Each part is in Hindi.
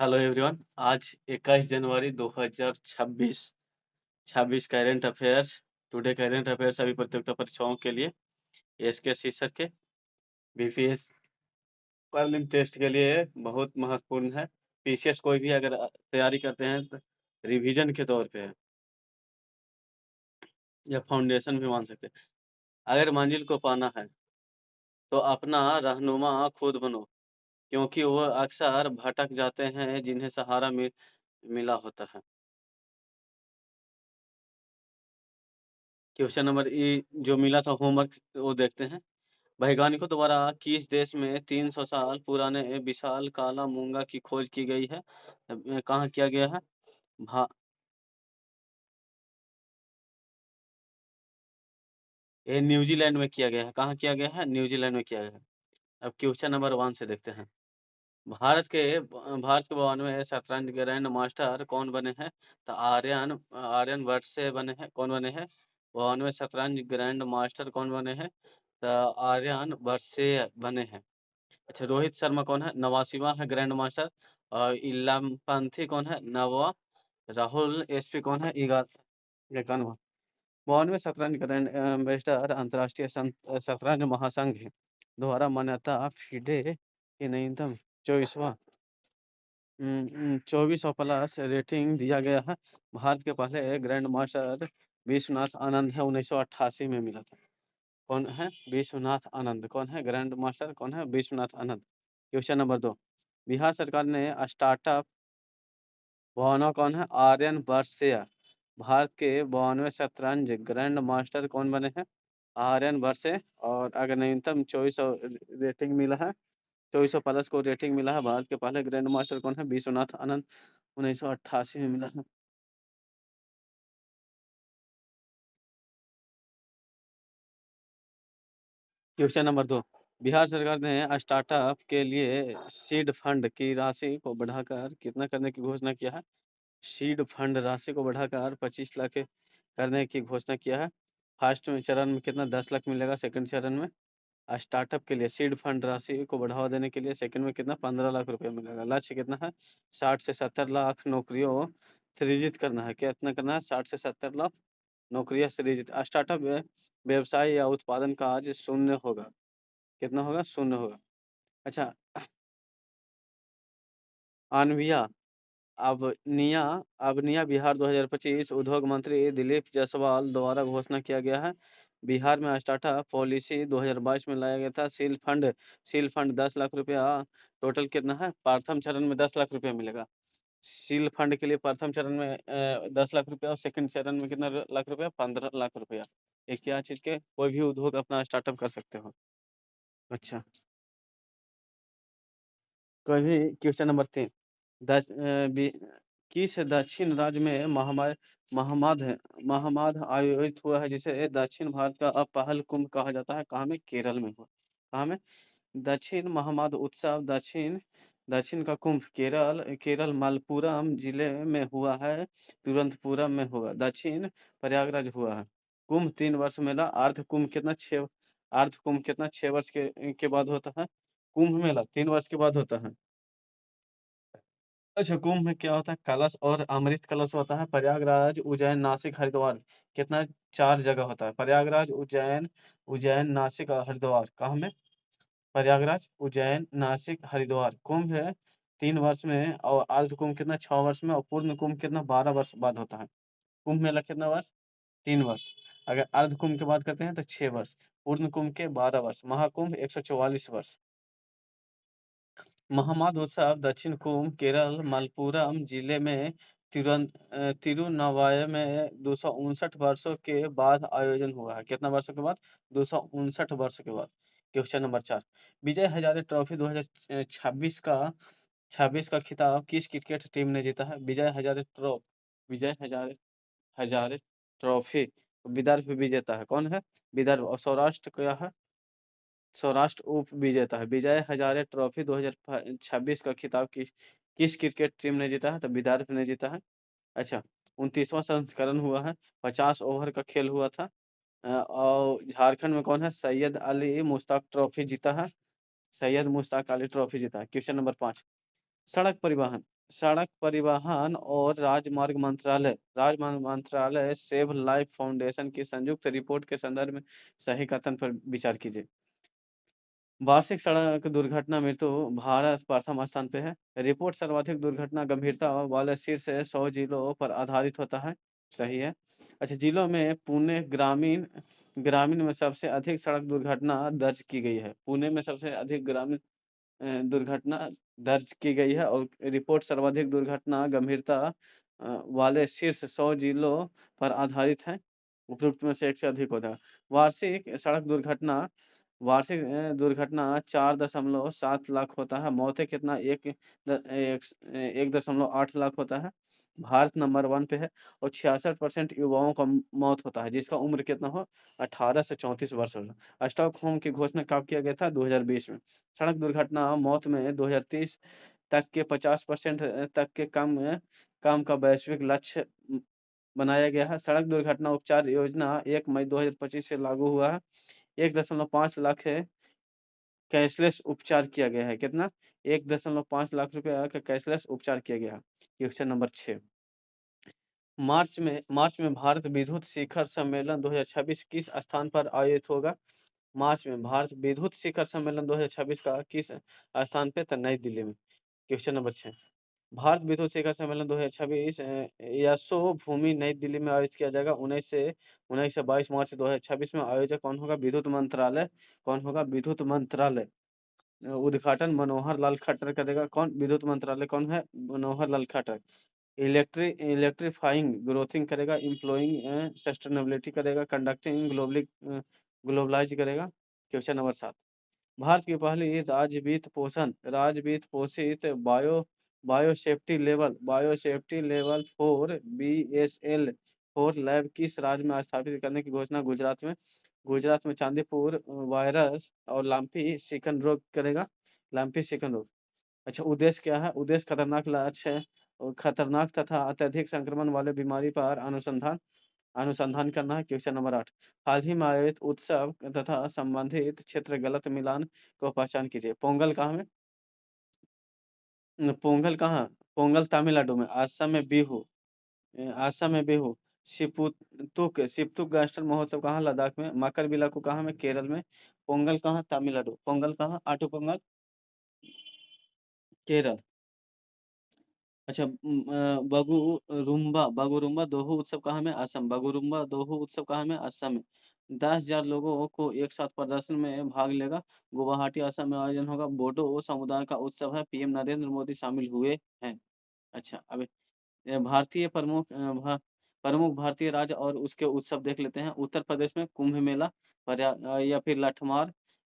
Hello everyone. आज 21 जनवरी 2026 26 current affairs today current affairs सभी प्रतियोगिता परीक्षाओं के लिए एसके शीर्षक के बीपीएस प्रीलिम टेस्ट के लिए बहुत महत्वपूर्ण है। पीसीएस कोई भी अगर तैयारी करते हैं तो रिवीजन के तौर पे है या फाउंडेशन भी मान सकते हैं। अगर मंजिल को पाना है तो अपना रहनुमा खुद बनो, क्योंकि वो अक्सर भटक जाते हैं जिन्हें सहारा मिला होता है। क्वेश्चन नंबर जो मिला था होमवर्क वो देखते हैं। वैज्ञानिकों द्वारा किस देश में 300 साल पुराने विशाल काला मूंगा की खोज की गई है? कहाँ किया गया है? भा ये न्यूजीलैंड में किया गया है। कहाँ किया गया है? न्यूजीलैंड में किया गया है। अब क्वेश्चन नंबर 1 से देखते हैं। भारत के 92वें शतरंज ग्रैंड मास्टर कौन बने हैं? तो आर्यन आर्यन वट से बने हैं। कौन बने हैं? 92वें शतरंज ग्रैंड मास्टर कौन बने हैं? तो आर्यन वट से बने हैं। अच्छा, रोहित शर्मा कौन है? 89वां है ग्रैंड मास्टर। और इलमपंथी कौन है? 9वां। राहुल एसपी कौन है? 51वां। 92वें शतरंज ग्रैंड मास्टर अंतर्राष्ट्रीय शतरंज महासंघ द्वारा मान्यता FIDE के न्यूनतम 2400 प्लस रेटिंग दिया गया है। भारत के पहले ग्रैंड मास्टर विश्वनाथ आनंद है, 1988 में मिला था। कौन है? विश्वनाथ आनंद। कौन है? ग्रैंड मास्टर कौन है? विश्वनाथ आनंद। Question number 2। बिहार सरकार ने स्टार्टअप भवनों कौन है? आर्यन बर्सिया। भारत के 92वें शतरंज ग्रैंड मास्टर कौन बने हैं? आर्यन बर्से। और अगर न्यूनतम 2400 रेटिंग मिला है, 2400 प्लस को रेटिंग मिला है, भारत के पहले ग्रैंड मास्टर कौन है? विश्वनाथ आनंद, 1988 में मिला है। Question number 2। बिहार सरकार ने स्टार्टअप के लिए सीड फंड की राशि को बढ़ाकर कितना करने की घोषणा किया है? सीड फंड राशि को बढ़ाकर 25 लाख करने की घोषणा किया है। फर्स्ट में चरण में कितना? 10 लाख मिलेगा। सेकंड चरण में स्टार्टअप के लिए सीड फंड राशि को बढ़ावा देने के लिए सेकंड में कितना? 15 लाख रुपए मिलेगा। लक्ष्य कितना है? 60 से 70 लाख नौकरियों सृजित करना है। कितना करना है? 60 से 70 लाख नौकरियां सृजित। स्टार्टअप व्यवसाय या उत्पादन का आज शून्य होगा। कितना होगा? शून्य होगा। अच्छा, अनविया अवनिया अवनिया बिहार 2025 उद्योग मंत्री दिलीप जायसवाल द्वारा घोषणा किया गया है। बिहार में स्टार्टअप पॉलिसी 2022 में लाया गया था। सील फंड 10 लाख रुपया। टोटल कितना है? प्रथम चरण में 10 लाख रुपया मिलेगा। सील फंड के लिए प्रथम चरण में 10 लाख रुपया और सेकंड चरण में कितना लाख रुपया? 15 लाख रुपया। एक क्या चीज के कोई भी उद्योग अपना स्टार्टअप कर सकते हो। अच्छा, कोई भी। Question number 3। किस दक्षिण राज्य में महामाध महामाध आयोजित हुआ है, जिसे दक्षिण भारत का पहल कुंभ कहा जाता है? कहाँ में? केरल में हुआ। कहाँ में? दक्षिण महामाध उत्सव दक्षिण दक्षिण का कुंभ केरल मलप्पुरम जिले में हुआ है। तिरुवनंतपुरम में हुआ। दक्षिण प्रयागराज हुआ है। कुंभ 3 वर्ष मेला। अर्ध कुंभ कितना? 6 वर्ष के बाद होता है। कुंभ मेला 3 वर्ष के बाद होता है। अच्छा, कुंभ में क्या होता है? कलश और अमृत कलश होता है। प्रयागराज, उज्जैन, नासिक, हरिद्वार कितना? 4 जगह होता है। प्रयागराज, उज्जैन, नासिक और हरिद्वार। कहाँ में? प्रयागराज, उज्जैन, नासिक, हरिद्वार। कुंभ है 3 वर्ष में, और अर्ध कुंभ कितना? 6 वर्ष में, और पूर्ण कुंभ कितना? 12 वर्ष बाद होता है। कुंभ मेला कितना वर्ष? 3 वर्ष। अगर अर्ध कुंभ की बात करते हैं तो 6 वर्ष। पूर्ण कुंभ के 12 वर्ष। महाकुंभ 144 वर्ष। महामहोत्सव दक्षिण कुंभ केरल मलप्पुरम जिले में तिरुनावाय में 259 वर्षों के बाद आयोजन हुआ है। कितना वर्षों के बाद? 259 वर्ष के बाद। Question number 4। Vijay Hazare trophy 2026 का खिताब किस क्रिकेट टीम ने जीता है? विजय हजारे ट्रॉफी विदर्भ विजेता है। कौन है? विदर्भ। और सौराष्ट्र क्या है? सौराष्ट्र उप विजेता है। विजय हजारे ट्रॉफी 2026 का खिताब किस क्रिकेट टीम ने जीता है? तो विदर्भ ने जीता है। अच्छा, 29वां संस्करण हुआ है। 50 ओवर का खेल हुआ था। और झारखंड में कौन है? सैयद अली मुश्ताक ट्रॉफी जीता है। सैयद मुश्ताक अली ट्रॉफी जीता है। Question number 5। सड़क परिवहन सड़क परिवहन और राजमार्ग मंत्रालय सेव लाइफ फाउंडेशन की संयुक्त रिपोर्ट के संदर्भ में सही कथन पर विचार कीजिए। वार्षिक सड़क दुर्घटना मृत्यु भारत प्रथम स्थान पे है। रिपोर्ट सर्वाधिक दुर्घटना गंभीरता वाले शीर्ष 100 जिलों पर आधारित होता है। सही है। अच्छा, जिलों में पुणे ग्रामीण ग्रामीण में सबसे अधिक सड़क दुर्घटना दर्ज की गई है। पुणे में सबसे अधिक ग्रामीण दुर्घटना दर्ज की गई है और रिपोर्ट सर्वाधिक दुर्घटना गंभीरता वाले शीर्ष 100 जिलों पर आधारित है। उपरोक्त में से एक से अधिक होता है। वार्षिक दुर्घटना 4.7 लाख होता है। मौतें कितना 1.8 लाख होता है। भारत नंबर 1 पे है और 66% युवाओं का मौत होता है जिसका उम्र कितना हो 18 से 34 वर्ष हो। स्टॉकहोम की घोषणा कब किया गया था? 2020 में। सड़क दुर्घटना मौत में 2030 तक के 50% तक के कम का वैश्विक लक्ष्य बनाया गया है। सड़क दुर्घटना उपचार योजना 1 मई 2025 से लागू हुआ है। 1.5 लाख है कैशलेस उपचार किया गया है। कितना? 1.5 लाख रुपया का कैशलेस उपचार किया गया है। Question number 6। मार्च में भारत विद्युत शिखर सम्मेलन 2026 किस स्थान पर आयोजित होगा? मार्च में भारत विद्युत शिखर सम्मेलन 2026 का किस स्थान पे? तो नई दिल्ली में। Question number 6। भारत विद्युत शिखर सम्मेलन 2026 यशोभूमि नई दिल्ली में आयोजित किया जाएगा। 19 से 22 मार्च 2026 में आयोजक कौन होगा? विद्युत मंत्रालय। कौन होगा? विद्युत मंत्रालय। उद्घाटन मनोहर लाल खट्टर करेगा। कौन? विद्युत मंत्रालय कौन है? मनोहर लाल खट्टर। इलेक्ट्रीफाइंग ग्रोथिंग करेगा। एम्प्लॉइंग सस्टेनेबिलिटी करेगा। कंडक्टिंग ग्लोबलाइज करेगा। Question number 7। भारत की पहली राजवीत पोषित बायोसेफ्टी लेवल 4 BSL 4 लैब किस राज्य में स्थापित करने की घोषणा गुजरात में चांदीपुर वायरस और लाम्पी सिकन रोग करेगा। लाम्पी सिकन रोग। अच्छा, उद्देश्य क्या है? उद्देश्य खतरनाक लक्ष्य है और खतरनाक तथा अत्यधिक संक्रमण वाले बीमारी पर अनुसंधान करना है। Question number 8। हाल ही में आयोजित उत्सव तथा संबंधित क्षेत्र गलत मिलान को पहचान कीजिए। पोंगल कहाँ? पोंगल तमिलनाडु में। असम में बिहू। सिपुतुक राष्ट्रीय महोत्सव कहाँ? लद्दाख में। मकर बिलाकू कहाँ में? केरल में। पोंगल कहाँ? तमिलनाडु। पोंगल कहाँ? आटू पोंगल केरल। अच्छा, बगुरुम्बा दोहू उत्सव कहाँ में? असम। बगुरुम्बा दोहू उत्सव कहाँ में? असम में। 10,000 लोगों को एक साथ प्रदर्शन में भाग लेगा। गुवाहाटी असम में आयोजन होगा। बोडो समुदाय का उत्सव है। पीएम नरेंद्र मोदी शामिल हुए हैं। अच्छा, अब भारतीय प्रमुख भारतीय राज्य और उसके उत्सव देख लेते हैं। उत्तर प्रदेश में कुंभ मेला या फिर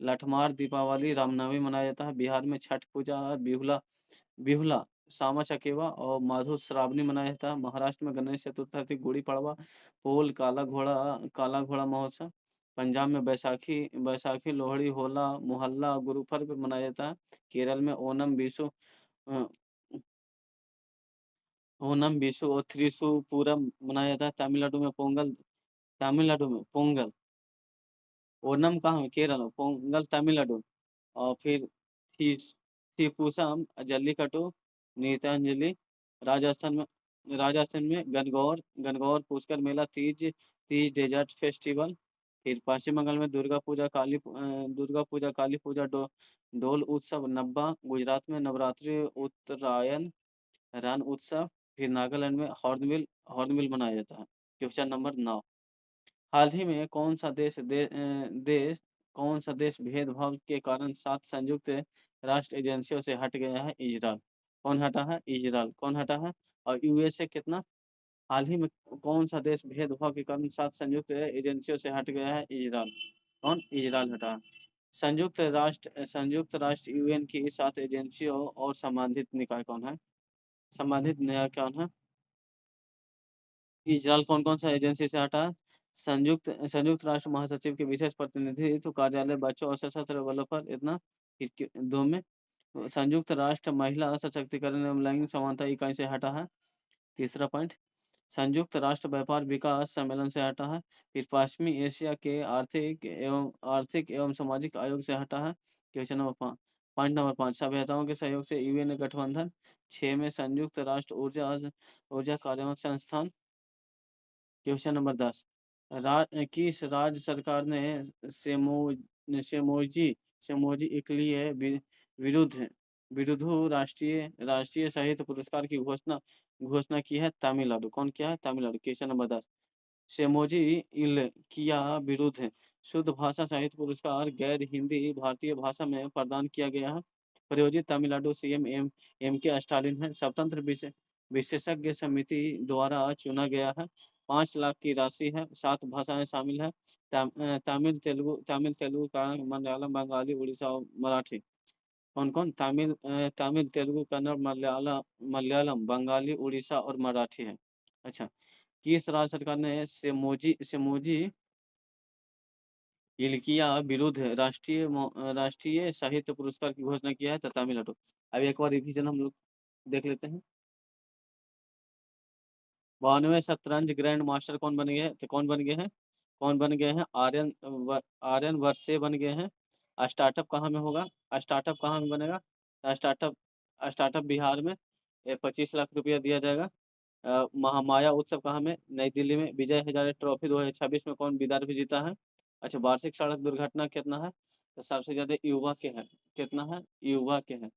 लठमार दीपावली रामनवमी मनाया जाता है। बिहार में छठ पूजा बिहुला बिहुला सामा चकेवा और माधो श्रावणी मनाया जाता है। महाराष्ट्र में गणेश चतुर्थी गुड़ी पड़वा पोल काला घोड़ा महोत्सव। पंजाब में बैसाखी लोहड़ी होला मोहल्ला गुरु पर्व मनाया जाता है। केरल में अ, ओनम विशु और त्रिशु पूरम मनाया जाता है। तमिलनाडु में पोंगल। ओनम कहाँ है? केरल में। पोंगल तमिलनाडु। और फिर थी थीपुसम जल्लीकट्टू नृत्यांजलि राजस्थान में गणगौर पुष्कर मेला तीज डेजर्ट फेस्टिवल। फिर पश्चिम बंगाल में दुर्गा पूजा काली पूजा डोल उत्सव नब्बा। गुजरात में नवरात्रि उत्तरायण रण उत्सव। फिर नागालैंड में हॉर्नबिल मनाया जाता है। Question number 9। हाल ही में कौन सा देश भेदभाव के कारण 7 संयुक्त राष्ट्र एजेंसियों से हट गया है? इजराइल। कौन हटा है? इजराइल। कौन हटा है? और यूएसए कितना? हाल ही में कौन सा देश भेदभाव के कारण 7 संयुक्त एजेंसियों से हट गया है? इजराइल। कौन? इजराइल हटा है। संयुक्त राष्ट्र यूएन की 7 एजेंसियों और संबंधित निकाय कौन है? संबंधित न्याय कौन है? इजरायल कौन कौन सा एजेंसी से हटा? संयुक्त राष्ट्र महासचिव के विशेष प्रतिनिधित्व कार्यालय बच्चों और सशस्त्र बलों पर इतना। दो में संयुक्त राष्ट्र महिला सशक्तिकरण एवं लैंगिक समानता इकाई से हटा है। तीसरा पॉइंट संयुक्त राष्ट्र व्यापार विकास सम्मेलन से हटा है। फिर पश्चिमी एशिया के आर्थिक एवं सामाजिक आयोग से हटा है। क्वेश्चन नंबर पॉइंट नंबर 5, सभ्यताओं के सहयोग से यूएन गठबंधन। 6 में संयुक्त राष्ट्र ऊर्जा कार्यान्वयन संस्थान। क्वेश्चन नंबर 10, किस राज्य सरकार ने सेमो सेमोजी सेमोजी इकलीय विरुद्ध विरुद्ध राष्ट्रीय साहित्य पुरस्कार की घोषणा घोषणा की है? तमिलनाडु। कौन किया है? तमिलनाडु। क्वेश्चन नंबर 10, सेमोजी इलकिया विरुद्ध शुद्ध भाषा साहित्य पुरस्कार गैर हिंदी भारतीय भाषा में प्रदान किया गया है। प्रायोजित तमिलनाडु सीएम एम के स्टालिन है। स्वतंत्र विशेषज्ञ समिति द्वारा चुना गया है। 5 लाख की राशि है। 7 भाषाएं शामिल है। तमिल तेलुगु कन्नड़ मलयालम बंगाली उड़ीसा और मराठी। कौन कौन? तमिल तेलुगु कन्नड़ मलयालम बंगाली उड़ीसा और मराठी है। अच्छा, किस राज्य सरकार ने सेमोजी इलकिया विरुद्ध राष्ट्रीय साहित्य पुरस्कार की घोषणा किया है? तो तमिलनाडु। अब एक बार रिवीजन हम लोग देख लेते हैं। 92 शतरंज ग्रैंड मास्टर कौन बन गए हैं? तो कौन बन गए हैं? आर्यन वर्से बन गए हैं। स्टार्टअप कहाँ में होगा? स्टार्टअप कहाँ में बनेगा? स्टार्टअप स्टार्टअप बिहार में। 25 लाख रुपया दिया जाएगा। महामाया उत्सव कहाँ में? नई दिल्ली में। विजय हजारे ट्रॉफी 2026 में कौन विदर्भ जीता है? अच्छा, वार्षिक सड़क दुर्घटना कितना है? तो सबसे ज्यादा युवा के है। कितना है? युवा के है।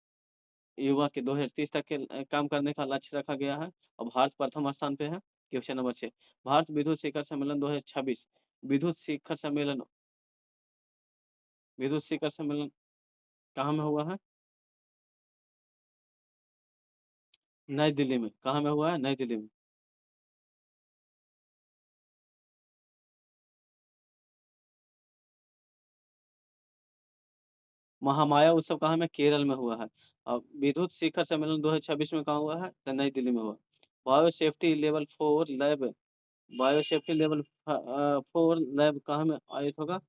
युवा के 2030 तक के काम करने का लक्ष्य रखा गया है और भारत प्रथम स्थान पे है। क्वेश्चन नंबर 6, भारत विद्युत शिखर सम्मेलन 2026 विद्युत शिखर सम्मेलन विद्युत शिखर सम्मेलन कहाँ में हुआ है? नई दिल्ली में। कहाँ में हुआ है? नई दिल्ली में। महामाया उत्सव कहाँ में? केरल में हुआ है। और विद्युत शिखर सम्मेलन 2026 में कहाँ हुआ है? तो नई दिल्ली में हुआ। बायो सेफ्टी लेवल 4 लैब कहाँ में आयोजित होगा?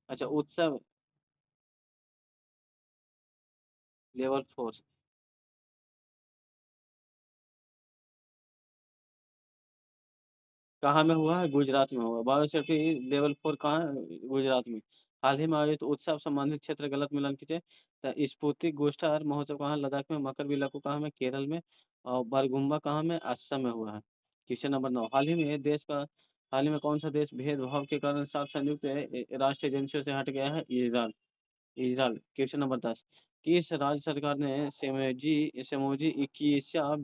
अच्छा, उत्सव लेवल 4 कहाँ में हुआ है? गुजरात में हुआ। बायो सेफ्टी लेवल 4 कहाँ है? गुजरात में। हाल ही में आयोजित उत्सव संबंधित क्षेत्र गलत मिलान कीजिए। तो स्पुतिक गोष्ठार महोत्सव कहाँ? लद्दाख में। मकर विलाकू कहाँ में? केरल में। और बारगुम्बा कहाँ में? असम में हुआ है। क्वेश्चन नंबर 9, हाल ही में कौन सा देश भेदभाव के कारण सात संयुक्त राष्ट्र एजेंसियों से हट गया है? इजराइल। क्वेश्चन नंबर 10, किस राज्य सरकार ने सेमोजी इक्कीसा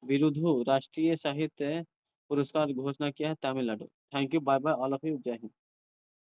विरुद्ध राष्ट्रीय साहित्य पुरस्कार घोषणा किया है? Tamil Nadu. Thank you, bye bye all of you, जय हिंद।